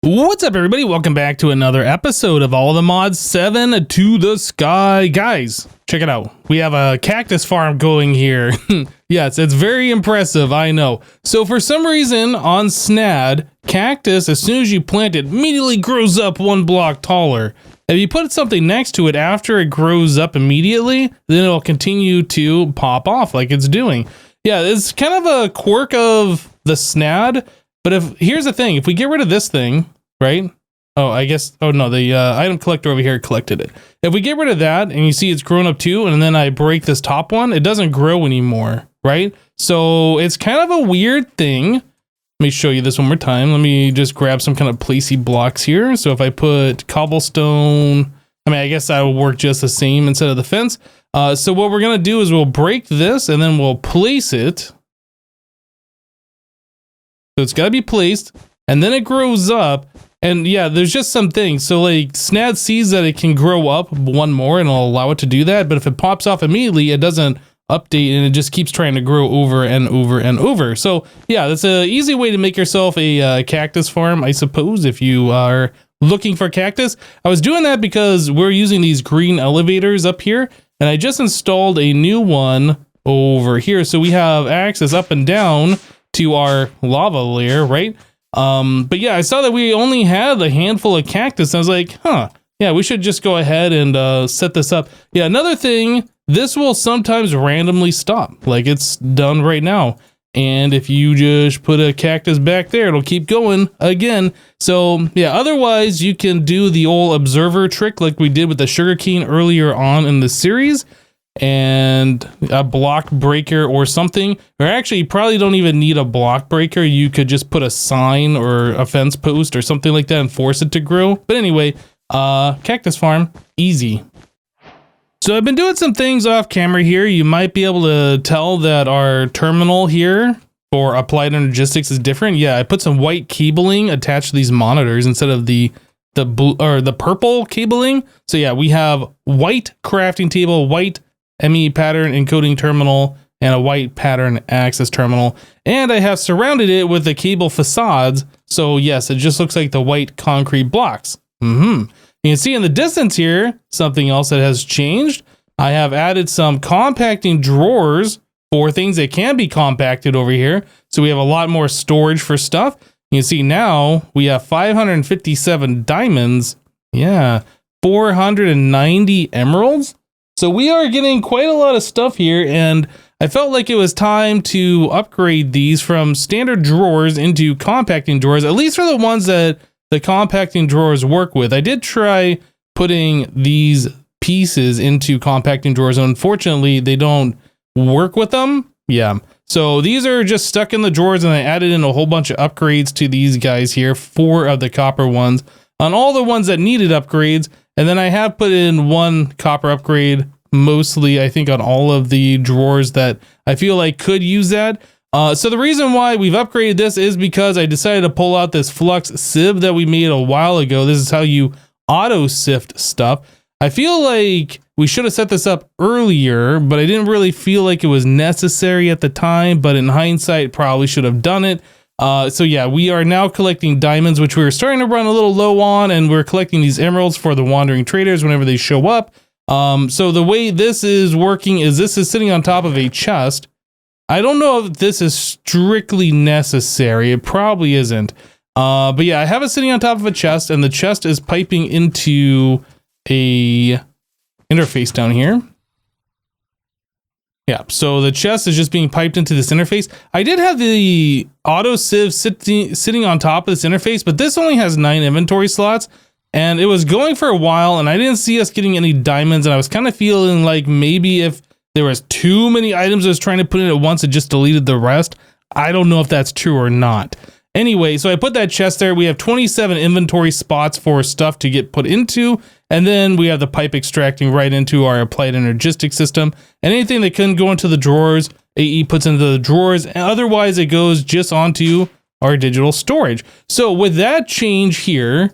What's up, everybody? Welcome back to another episode of All the Mods 7 to the Sky. Guys, check it out. We have a cactus farm going here. Yes, it's very impressive, I know. So for some reason on Snad, cactus, as soon as you plant it, immediately grows up one block taller. If you put something next to it after it grows up immediately, then it'll continue to pop off like it's doing. Yeah, it's kind of a quirk of the Snad. But here's the thing, if we get rid of this thing, right? Oh, I guess, oh no, the item collector over here collected it. If we get rid of that and you see it's grown up too, and then I break this top one, it doesn't grow anymore, right? So it's kind of a weird thing. Let me show you this one more time. Let me just grab some kind of placey blocks here. So if I put cobblestone, I mean, I guess that will work just the same instead of the fence. So what we're gonna do is we'll break this and then we'll place it. So it's got to be placed, and then it grows up, and yeah, there's just some things. So like Snad sees that it can grow up one more and it'll allow it to do that, but if it pops off immediately, it doesn't update and it just keeps trying to grow over and over and over. So yeah, that's an easy way to make yourself a cactus farm, I suppose, if you are looking for cactus. I was doing that because we're using these green elevators up here, and I just installed a new one over here. So we have access up and down to our lava layer, right? But yeah, I saw that we only had a handful of cactus. I was like, huh, yeah, we should just go ahead and set this up. Yeah, another thing, this will sometimes randomly stop, like it's done right now. And if you just put a cactus back there, it'll keep going again. So yeah, otherwise you can do the old observer trick like we did with the sugarcane earlier on in the series, and a block breaker or something, or actually you probably don't even need a block breaker. You could just put a sign or a fence post or something like that and force it to grow. But anyway, cactus farm, easy. So I've been doing some things off camera here. You might be able to tell that our terminal here for Applied Energistics is different. Yeah, I put some white cabling attached to these monitors instead of the blue or the purple cabling. So yeah, we have white crafting table, white ME pattern encoding terminal, and a white pattern access terminal. And I have surrounded it with the cable facades. So yes, it just looks like the white concrete blocks. You can see in the distance here, something else that has changed. I have added some compacting drawers for things that can be compacted over here. So we have a lot more storage for stuff. You can see now we have 557 diamonds. Yeah, 490 emeralds. So we are getting quite a lot of stuff here, and I felt like it was time to upgrade these from standard drawers into compacting drawers, at least for the ones that the compacting drawers work with. I did try putting these pieces into compacting drawers, and unfortunately they don't work with them. Yeah, so these are just stuck in the drawers, and I added in a whole bunch of upgrades to these guys here, 4 of the copper ones, on all the ones that needed upgrades. And then I have put in 1 copper upgrade, mostly I think on all of the drawers that I feel like could use that. So the reason why we've upgraded this is because I decided to pull out this flux sieve that we made a while ago. This is how you auto sift stuff. I feel like we should have set this up earlier, but I didn't really feel like it was necessary at the time, but in hindsight probably should have done it. So yeah, we are now collecting diamonds, which we were starting to run a little low on, and we're collecting these emeralds for the wandering traders whenever they show up. So the way this is working is this is sitting on top of a chest. I don't know if this is strictly necessary. It probably isn't. But yeah, I have it sitting on top of a chest, and the chest is piping into a interface down here. Yeah, so the chest is just being piped into this interface. I did have the auto sieve sitting on top of this interface, but this only has 9 inventory slots, and it was going for a while, and I didn't see us getting any diamonds, and I was kind of feeling like maybe if there was too many items I was trying to put in at once, it just deleted the rest. I don't know if that's true or not. Anyway, so I put that chest there. We have 27 inventory spots for stuff to get put into, and then we have the pipe extracting right into our Applied Energistics system. And anything that couldn't go into the drawers, AE puts into the drawers, and otherwise it goes just onto our digital storage. So with that change here,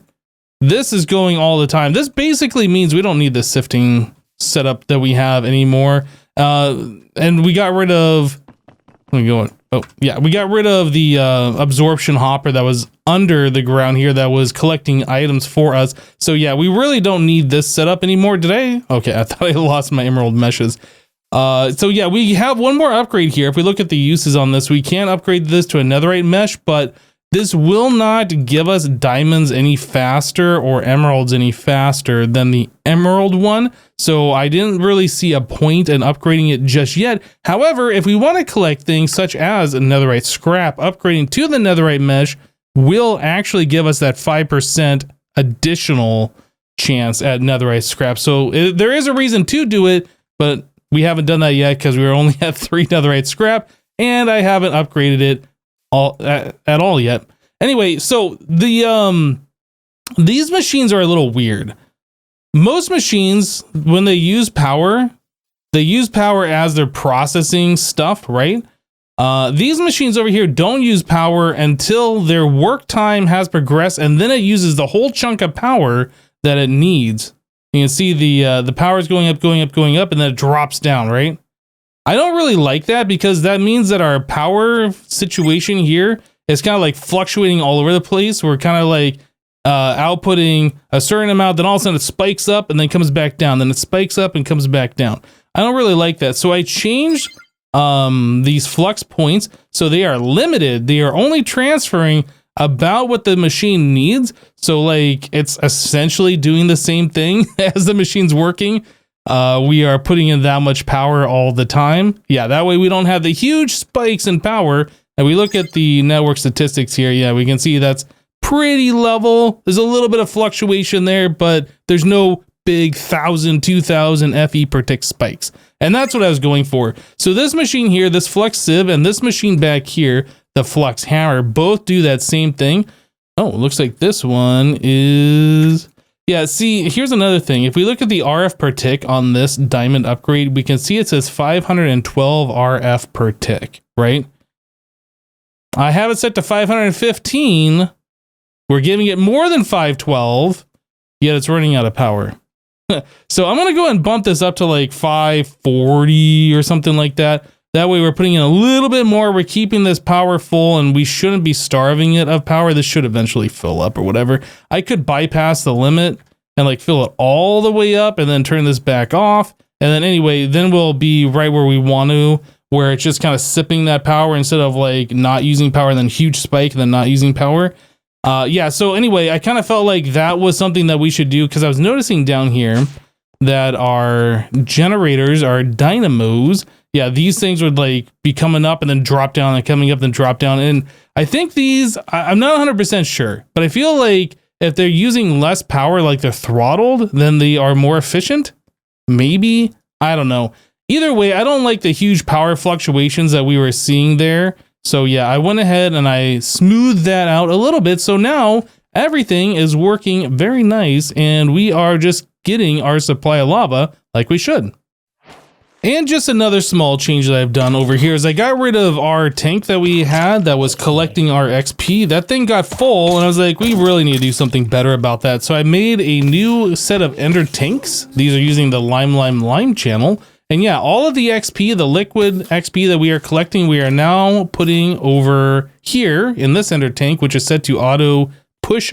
this is going all the time. This basically means we don't need the sifting setup that we have anymore. And we got rid of, let me go Oh, yeah, we got rid of the absorption hopper that was under the ground here that was collecting items for us. So yeah, we really don't need this setup anymore today. Okay, I thought I lost my emerald meshes. So yeah, we have one more upgrade here. If we look at the uses on this, we can upgrade this to a netherite mesh, but this will not give us diamonds any faster or emeralds any faster than the emerald one. So I didn't really see a point in upgrading it just yet. However, if we want to collect things such as netherite scrap, upgrading to the netherite mesh will actually give us that 5% additional chance at netherite scrap. So there is a reason to do it, but we haven't done that yet because we were only at 3 netherite scrap and I haven't upgraded it at all yet. Anyway, so the these machines are a little weird. Most machines, when they use power as they're processing stuff, right? These machines over here don't use power until their work time has progressed, and then it uses the whole chunk of power that it needs. You can see the power is going up, and then it drops down, right? I don't really like that because that means that our power situation here is kind of like fluctuating all over the place. We're kind of like outputting a certain amount, then all of a sudden it spikes up and then comes back down. Then it spikes up and comes back down. I don't really like that. So I changed these flux points so they are limited. They are only transferring about what the machine needs. So like it's essentially doing the same thing as the machine's working. We are putting in that much power all the time. Yeah, that way we don't have the huge spikes in power. And we look at the network statistics here. Yeah, we can see that's pretty level. There's a little bit of fluctuation there, but there's no big 1,000, 2,000 FE per tick spikes. And that's what I was going for. So this machine here, this flux sieve, and this machine back here, the flux hammer, both do that same thing. Oh, it looks like this one is... Yeah, see, here's another thing. If we look at the RF per tick on this diamond upgrade, we can see it says 512 RF per tick, right? I have it set to 515. We're giving it more than 512, yet it's running out of power. So I'm going to go ahead and bump this up to like 540 or something like that. That way we're putting in a little bit more. We're keeping this power full and we shouldn't be starving it of power. This should eventually fill up or whatever. I could bypass the limit and like fill it all the way up and then turn this back off. And then anyway, then we'll be right where we want to, where it's just kind of sipping that power instead of like not using power and then huge spike and then not using power. Yeah, so anyway, I kind of felt like that was something that we should do because I was noticing down here that our generators, our dynamos, yeah, these things would like be coming up and then drop down and coming up and drop down. And I think these, I'm not 100% sure, but I feel like if they're using less power, like they're throttled, then they are more efficient. Maybe, I don't know. Either way, I don't like the huge power fluctuations that we were seeing there. So yeah, I went ahead and I smoothed that out a little bit. So now everything is working very nice and we are just getting our supply of lava like we should. And just another small change that I've done over here is I got rid of our tank that we had that was collecting our XP. That thing got full and I was like, we really need to do something better about that. So I made a new set of ender tanks. These are using the lime channel. And yeah, all of the XP, the liquid XP that we are collecting, we are now putting over here in this ender tank, which is set to auto push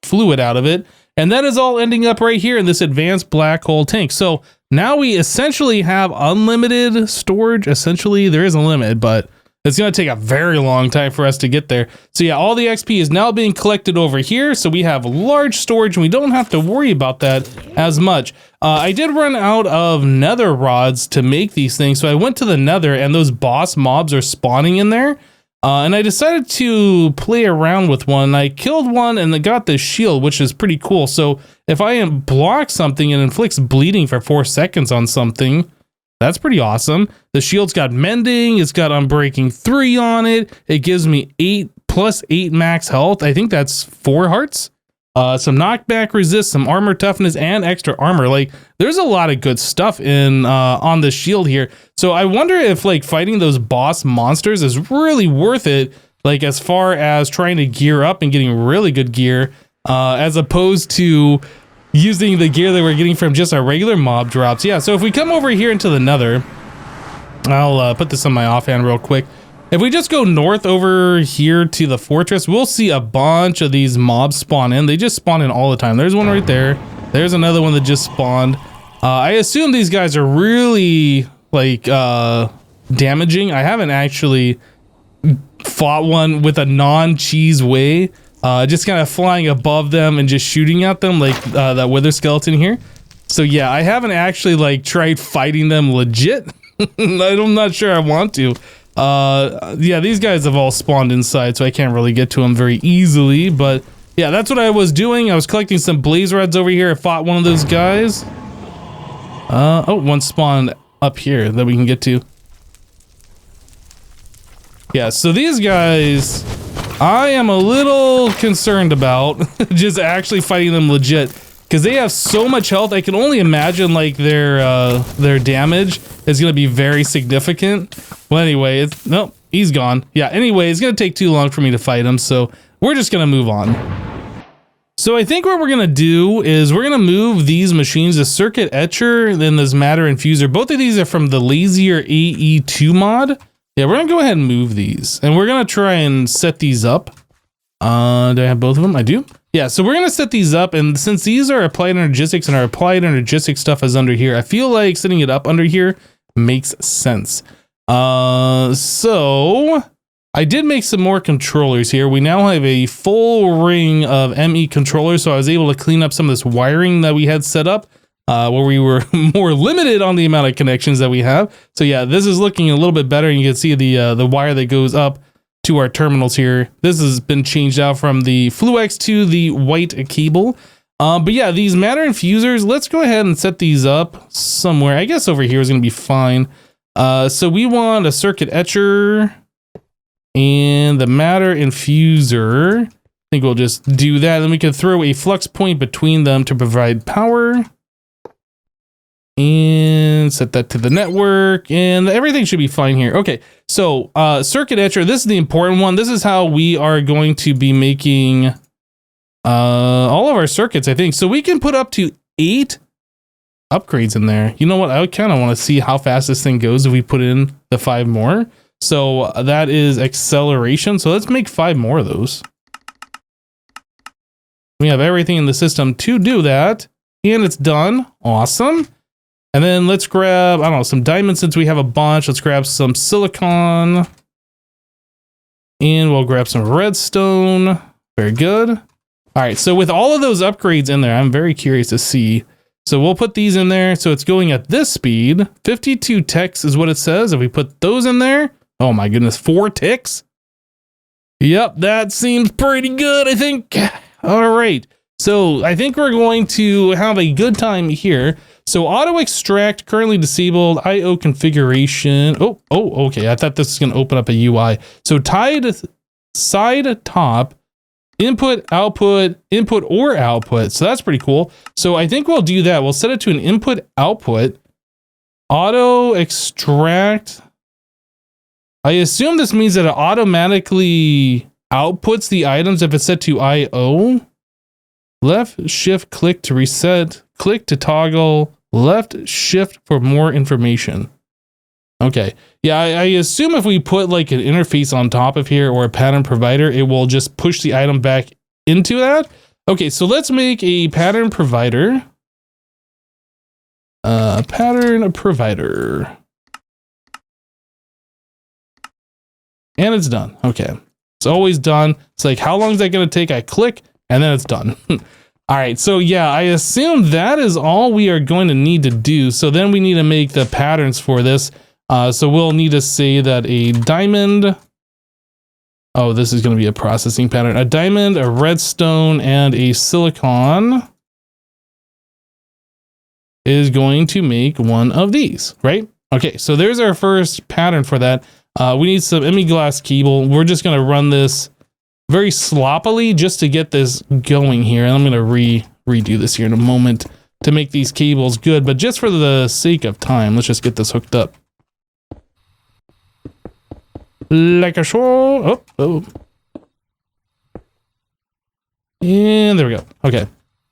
fluid out of it. And that is all ending up right here in this advanced black hole tank. So now we essentially have unlimited storage. Essentially, there is a limit, but it's going to take a very long time for us to get there. So yeah, all the XP is now being collected over here. So we have large storage and we don't have to worry about that as much. I did run out of nether rods to make these things. So I went to the nether and those boss mobs are spawning in there. And I decided to play around with one. I killed one and I got this shield, which is pretty cool. So if I block something and inflicts bleeding for 4 seconds on something, that's pretty awesome. The shield's got mending. It's got unbreaking 3 on it. It gives me 8 plus 8 max health. I think that's 4 hearts. Some knockback resist, some armor toughness, and extra armor. Like, there's a lot of good stuff in on the shield here. So I wonder if like fighting those boss monsters is really worth it. Like as far as trying to gear up and getting really good gear, as opposed to using the gear that we're getting from just our regular mob drops. Yeah. So if we come over here into the nether, I'll put this on my offhand real quick. if we just go north over here to the fortress, we'll see a bunch of these mobs spawn in. They just spawn in all the time. There's one right there. There's another one that just spawned. I assume these guys are really like damaging. I haven't actually fought one with a non-cheese way. Just kind of flying above them and just shooting at them like that wither skeleton here. So yeah, I haven't actually like tried fighting them legit. I'm not sure I want to. Yeah, these guys have all spawned inside, so I can't really get to them very easily. But yeah, that's what I was doing. I was collecting some blaze rods over here. I fought one of those guys. Oh, one spawned up here that we can get to. Yeah, so these guys, I am a little concerned about just actually fighting them legit, because they have so much health. I can only imagine like their damage is gonna be very significant. Well, anyway, nope, he's gone. Yeah, anyway, it's gonna take too long for me to fight him, so we're just gonna move on. So I think what we're gonna do is we're gonna move these machines, the circuit etcher, and then this matter infuser. Both of these are from the lazier AE2 mod. Yeah, we're gonna go ahead and move these, and we're gonna try and set these up. Do I have both of them? I do. Yeah, so we're gonna set these up, and since these are applied energistics and our applied energistics stuff is under here, I feel like setting it up under here makes sense. So I did make some more controllers here. We now have a full ring of ME controllers, so I was able to clean up some of this wiring that we had set up. Where we were more limited on the amount of connections that we have. So yeah, this is looking a little bit better. You can see the wire that goes up to our terminals here. This has been changed out from the Fluex to the white cable. But yeah, these matter infusers, let's go ahead and set these up somewhere. I guess over here is going to be fine. So we want a circuit etcher and the matter infuser. I think we'll just do that. Then we can throw a flux point between them to provide power. And set that to the network, and everything should be fine here. Okay, so circuit etcher, this is the important one. This is how we are going to be making all of our circuits, I think. So we can put up to 8 upgrades in there. You know what? I kind of want to see how fast this thing goes if we put in the 5 more. So that is acceleration. So let's make 5 more of those. We have everything in the system to do that, and it's done. Awesome. And then let's grab, I don't know, some diamonds since we have a bunch. Let's grab some silicon. And we'll grab some redstone. Very good. All right, so with all of those upgrades in there, I'm very curious to see. So we'll put these in there. So it's going at this speed. 52 ticks is what it says. If we put those in there, oh my goodness, 4 ticks? Yep, that seems pretty good, I think. All right, so I think we're going to have a good time here. So auto extract currently disabled, IO configuration. Oh, okay. I thought this was going to open up a UI. So tied side top, input, output, input or output. So that's pretty cool. So I think we'll do that. We'll set it to an input output, auto extract. I assume this means that it automatically outputs the items if it's set to IO. Left shift click to reset, click to toggle, left shift for more information. Okay. Yeah, I assume if we put like an interface on top of here or a pattern provider, it will just push the item back into that. Okay, so let's make a pattern provider. Pattern provider. And it's done. Okay. It's always done. It's like, how long is that going to take? I click and then it's done. All right, so yeah, I assume that is all we are going to need to do. So then we need to make the patterns for this. So we'll need to say that a diamond. Oh, this is going to be a processing pattern. A diamond, a redstone, and a silicon is going to make one of these, right? Okay, so there's our first pattern for that. We need some ME glass cable. We're just going to run this very sloppily just to get this going here. And I'm going to redo this here in a moment to make these cables good. But just for the sake of time, let's just get this hooked up. Like a show. Oh. And there we go. Okay.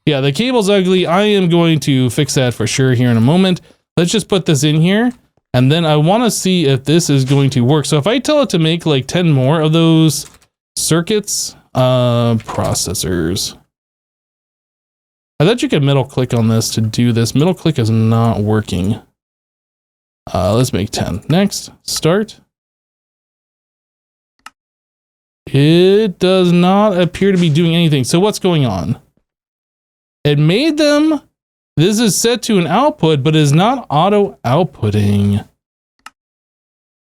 Yeah, the cable's ugly. I am going to fix that for sure here in a moment. Let's just put this in here. And then I want to see if this is going to work. So if I tell it to make like 10 more of those circuits, processors. I thought you could middle click on this to do this. Middle click is not working. Let's make 10. Next, start. It does not appear to be doing anything. So what's going on? It made them. This is set to an output, but is not auto outputting.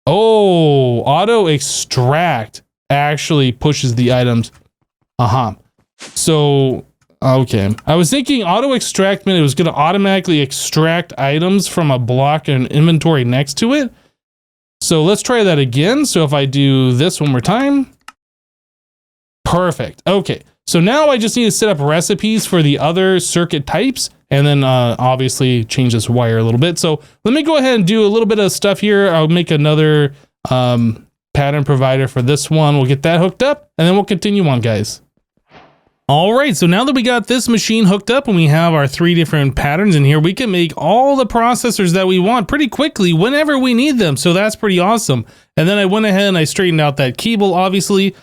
Oh, auto extract actually pushes the items. So, okay. I was thinking auto extract meant it was going to automatically extract items from a block and inventory next to it. So let's try that again. So if I do this one more time. Perfect. Okay. So now I just need to set up recipes for the other circuit types and then obviously change this wire a little bit. So let me go ahead and do a little bit of stuff here. I'll make another pattern provider for this one. We'll get that hooked up and then we'll continue on, guys. All right, so now that we got this machine hooked up and we have our 3 different patterns in here, we can make all the processors that we want pretty quickly whenever we need them. So that's pretty awesome. And then I went ahead and I straightened out that cable, obviously.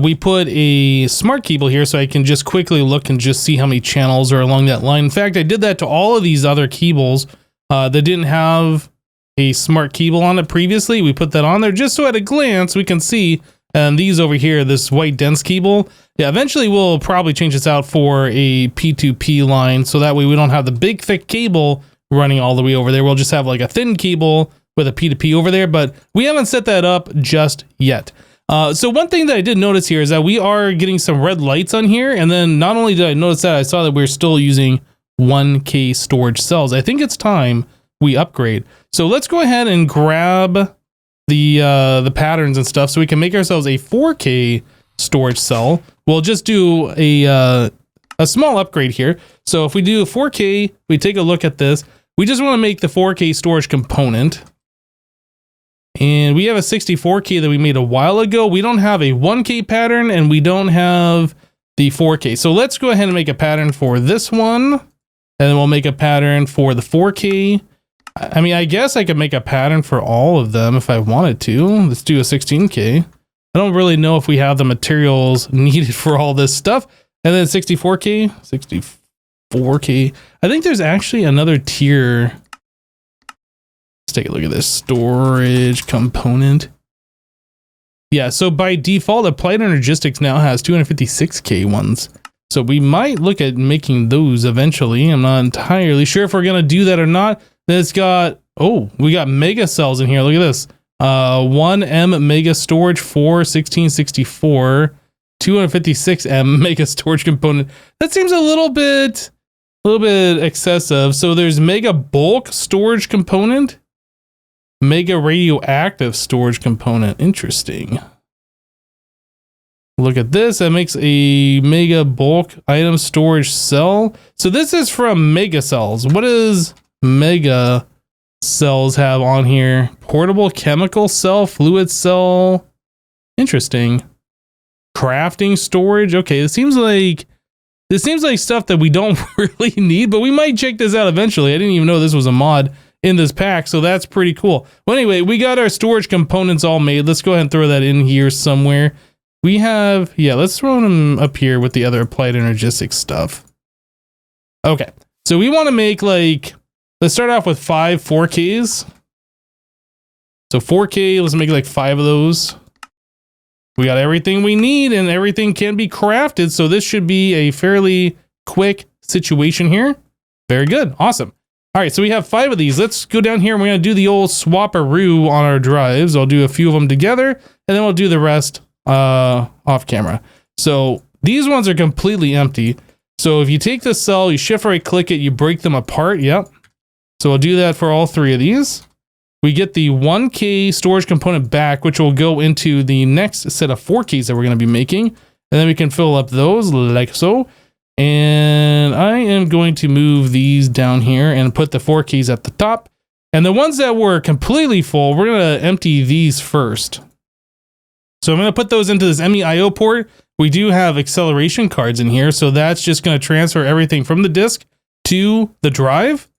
We put a smart cable here so I can just quickly look and just see how many channels are along that line. In fact, I did that to all of these other cables that didn't have a smart cable on it previously. We put that on there just so at a glance we can see. And these over here, this white dense cable, yeah, eventually we'll probably change this out for a P2P line. So that way we don't have the big thick cable running all the way over there. We'll just have like a thin cable with a P2P over there, but we haven't set that up just yet. So one thing that I did notice here is that we are getting some red lights on here. And then not only did I notice that, I saw that we're still using 1K storage cells. I think it's time we upgrade. So let's go ahead and grab the patterns and stuff so we can make ourselves a 4K storage cell. We'll just do a small upgrade here. So if we do a 4K, we take a look at this. We just want to make the 4K storage component. And we have a 64K that we made a while ago. We don't have a 1K pattern and we don't have the 4K. So let's go ahead and make a pattern for this one. And then we'll make a pattern for the 4K. I mean, I guess I could make a pattern for all of them if I wanted to. Let's do a 16K. I don't really know if we have the materials needed for all this stuff. And then 64K, 64K. I think there's actually another tier. Let's take a look at this storage component. Yeah, so by default, Applied Energistics now has 256K ones. So we might look at making those eventually. I'm not entirely sure if we're going to do that or not. Then it's got, oh, we got mega cells in here. Look at this. 1M mega storage, 41664, 256M mega storage component. That seems a little bit excessive. So there's mega bulk storage component. Mega radioactive storage component. Interesting. Look at this. That makes a mega bulk item storage cell. So this is from mega cells. What does mega cells have on here? Portable chemical cell, fluid cell. Interesting. Crafting storage. Okay, this seems like stuff that we don't really need, but we might check this out eventually. I didn't even know this was a mod in this pack, so that's pretty cool. Well, anyway, we got our storage components all made. Let's go ahead and throw that in here somewhere. We have, yeah, let's throw them up here with the other Applied Energistics stuff. Okay, so we want to make like, let's start off with 5 4Ks. So 4K, let's make like 5 of those. We got everything we need and everything can be crafted. So this should be a fairly quick situation here. Very good. Awesome. All right, so we have 5 of these. Let's go down here and we're going to do the old swap-a-roo on our drives. I'll do a few of them together and then we'll do the rest off camera. So these ones are completely empty. So if you take the cell, you shift right click it, you break them apart. Yep. So I'll do that for all 3 of these. We get the 1K storage component back, which will go into the next set of 4Ks that we're going to be making. And then we can fill up those like so. And I am going to move these down here and put the 4Ks at the top. And the ones that were completely full, we're going to empty these first. So I'm going to put those into this MEIO port. We do have acceleration cards in here. So that's just going to transfer everything from the disk to the drive.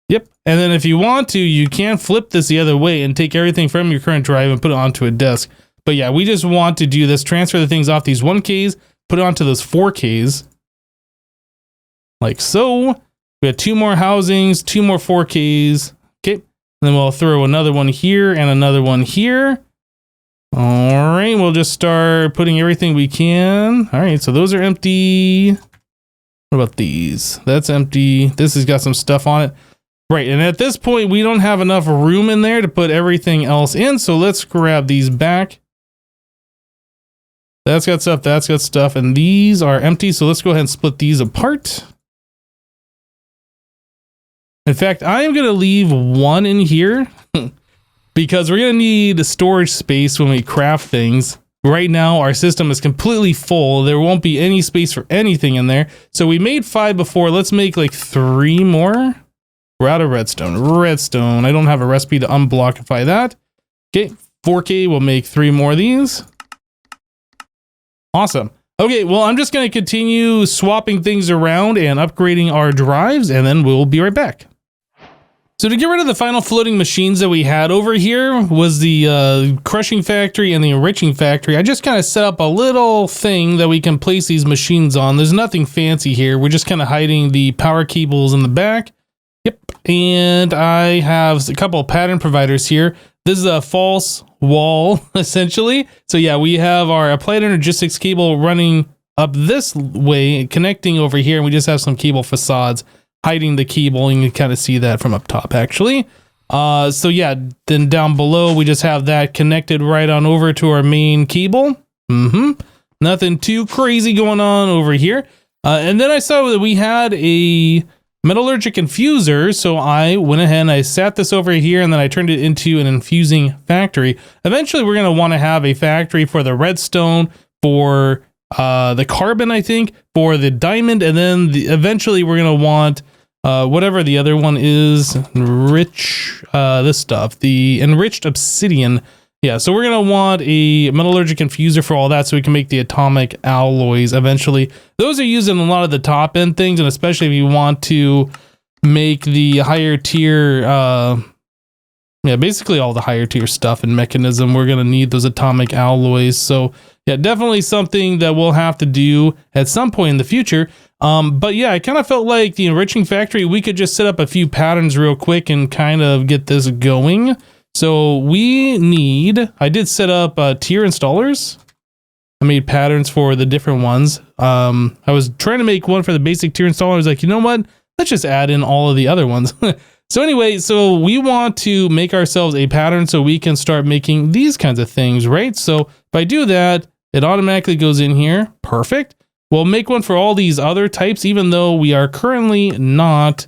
Yep. And then if you want to, you can flip this the other way and take everything from your current drive and put it onto a disk. But yeah, we just want to do this, transfer the things off these 1Ks, put it onto those 4Ks. Like so. We have 2 more housings, 2 more 4Ks. Okay. And then we'll throw another one here and another one here. All right. We'll just start putting everything we can. All right. So those are empty. What about these? That's empty. This has got some stuff on it. Right. And at this point, we don't have enough room in there to put everything else in. So let's grab these back. That's got stuff. That's got stuff. And these are empty. So let's go ahead and split these apart. In fact, I am going to leave one in here because we're going to need storage space when we craft things. Right now, our system is completely full. There won't be any space for anything in there. So we made 5 before. Let's make like 3 more. We're out of redstone. Redstone. I don't have a recipe to unblockify that. Okay, 4K. We'll make 3 more of these. Awesome. Okay, well, I'm just going to continue swapping things around and upgrading our drives, and then we'll be right back. So to get rid of the final floating machines that we had over here was the crushing factory and the enriching factory. I just kind of set up a little thing that we can place these machines on. There's nothing fancy here. We're just kind of hiding the power cables in the back. Yep. And I have a couple of pattern providers here. This is a false wall, essentially. So yeah, we have our applied energistics cable running up this way, connecting over here, and we just have some cable facades hiding the cable. You can kind of see that from up top, actually. So yeah, then down below, we just have that connected right on over to our main cable. Nothing too crazy going on over here. And then I saw that we had a metallurgic infuser, so I went ahead and I sat this over here, and then I turned it into an infusing factory. Eventually, we're going to want to have a factory for the redstone, for the carbon, I think, for the diamond, and then eventually we're going to want whatever the other one is, this stuff, the enriched obsidian. Yeah, so we're going to want a metallurgic infuser for all that so we can make the atomic alloys eventually. Those are used in a lot of the top end things, and especially if you want to make the higher tier, yeah, basically all the higher tier stuff and mechanism, we're going to need those atomic alloys. So yeah, definitely something that we'll have to do at some point in the future. But yeah, I kind of felt like the enriching factory, we could just set up a few patterns real quick and kind of get this going. So we need, I did set up tier installers. I made patterns for the different ones. I was trying to make one for the basic tier installer. I was like, you know what? Let's just add in all of the other ones. So anyway, so we want to make ourselves a pattern so we can start making these kinds of things, right? So if I do that, it automatically goes in here. Perfect. We'll make one for all these other types, even though we are currently not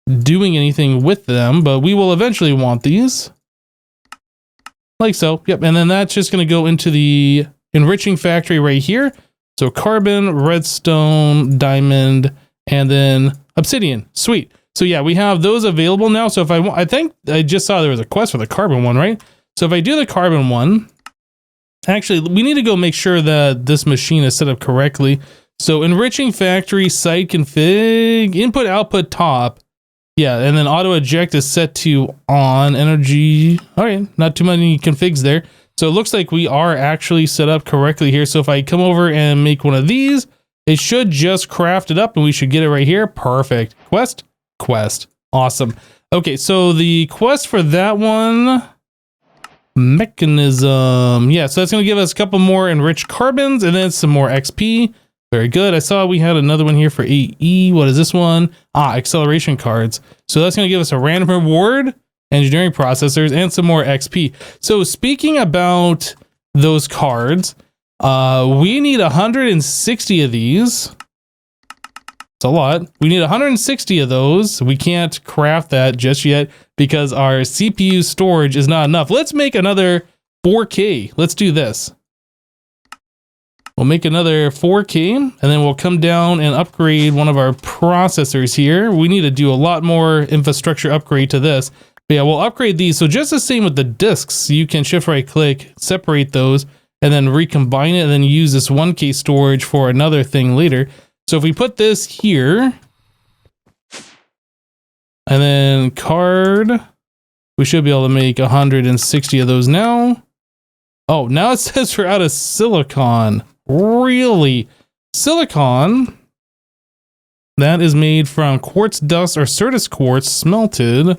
doing anything with them, but we will eventually want these. Like so. Yep. And then that's just going to go into the enriching factory right here. So carbon, redstone, diamond, and then obsidian. Sweet. So yeah, we have those available now. So if I think I just saw there was a quest for the carbon one, right? So if I do the carbon one, actually, we need to go make sure that this machine is set up correctly. So enriching factory, site config, input, output, top. Yeah, and then auto eject is set to on, energy. All right, not too many configs there. So it looks like we are actually set up correctly here. So if I come over and make one of these, it should just craft it up and we should get it right here. Perfect. Quest. Awesome. Okay, so the quest for that one, mechanism. Yeah, so that's going to give us a couple more enriched carbons and then some more XP. Very good. I saw we had another one here for AE. What is this one? Acceleration cards. So that's going to give us a random reward, engineering processors, and some more XP. So speaking about those cards, we need 160 of these. It's a lot. We need 160 of those. We can't craft that just yet because our CPU storage is not enough. Let's make another 4K. Let's do this. We'll make another 4K, and then we'll come down and upgrade one of our processors here. We need to do a lot more infrastructure upgrade to this. But yeah, we'll upgrade these. So just the same with the disks, you can shift right click, separate those, and then recombine it, and then use this 1K storage for another thing later. So if we put this here, And then card. We should be able to make 160 of those now. Oh, now it says we're out of silicon. Really? Silicon. That is made from quartz dust or Certus quartz smelted.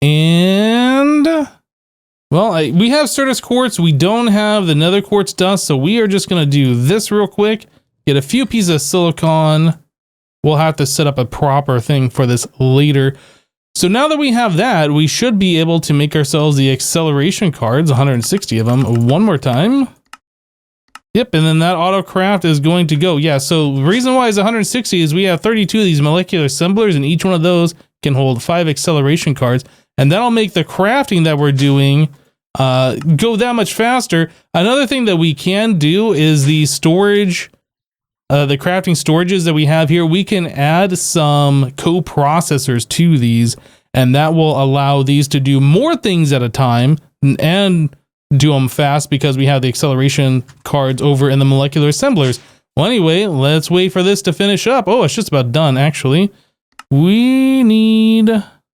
And, well, we have Certus quartz. We don't have the nether quartz dust, so we are just going to do this real quick. Get a few pieces of silicon. We'll have to set up a proper thing for this later. So now that we have that, we should be able to make ourselves the acceleration cards, 160 of them, one more time. Yep, and then that auto craft is going to go. Yeah, so the reason why it's 160 is we have 32 of these molecular assemblers, and each one of those can hold 5 acceleration cards. And that'll make the crafting that we're doing go that much faster. Another thing that we can do is the storage, the crafting storages that we have here. We can add some coprocessors to these, and that will allow these to do more things at a time and do them fast because we have the acceleration cards over in the molecular assemblers. Well, anyway, let's wait for this to finish up. Oh, it's just about done, actually. We need,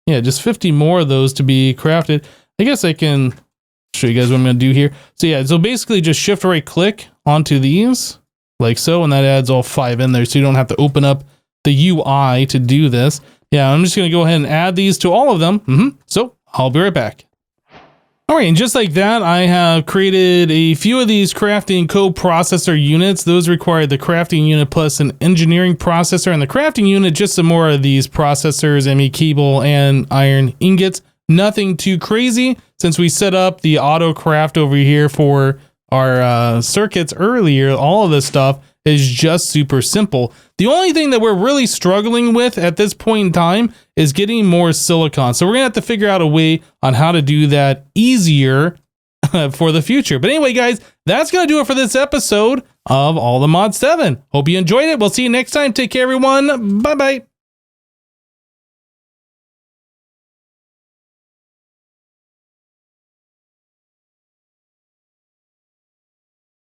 yeah, just 50 more of those to be crafted. I guess I can show you guys what I'm going to do here. So yeah, so basically just shift right click onto these like so, and that adds all 5 in there. So you don't have to open up the UI to do this. Yeah, I'm just going to go ahead and add these to all of them. So I'll be right back. All right, and just like that, I have created a few of these crafting coprocessor units. Those require the crafting unit plus an engineering processor, and the crafting unit, just some more of these processors, ME cable, and iron ingots. Nothing too crazy, since we set up the auto craft over here for our circuits earlier. All of this stuff is just super simple. The only thing that we're really struggling with at this point in time is getting more silicon. So we're gonna have to figure out a way on how to do that easier for the future. But anyway, guys, that's gonna do it for this episode of All the Mod 7. Hope you enjoyed it. We'll see you next time. Take care, everyone. Bye-bye.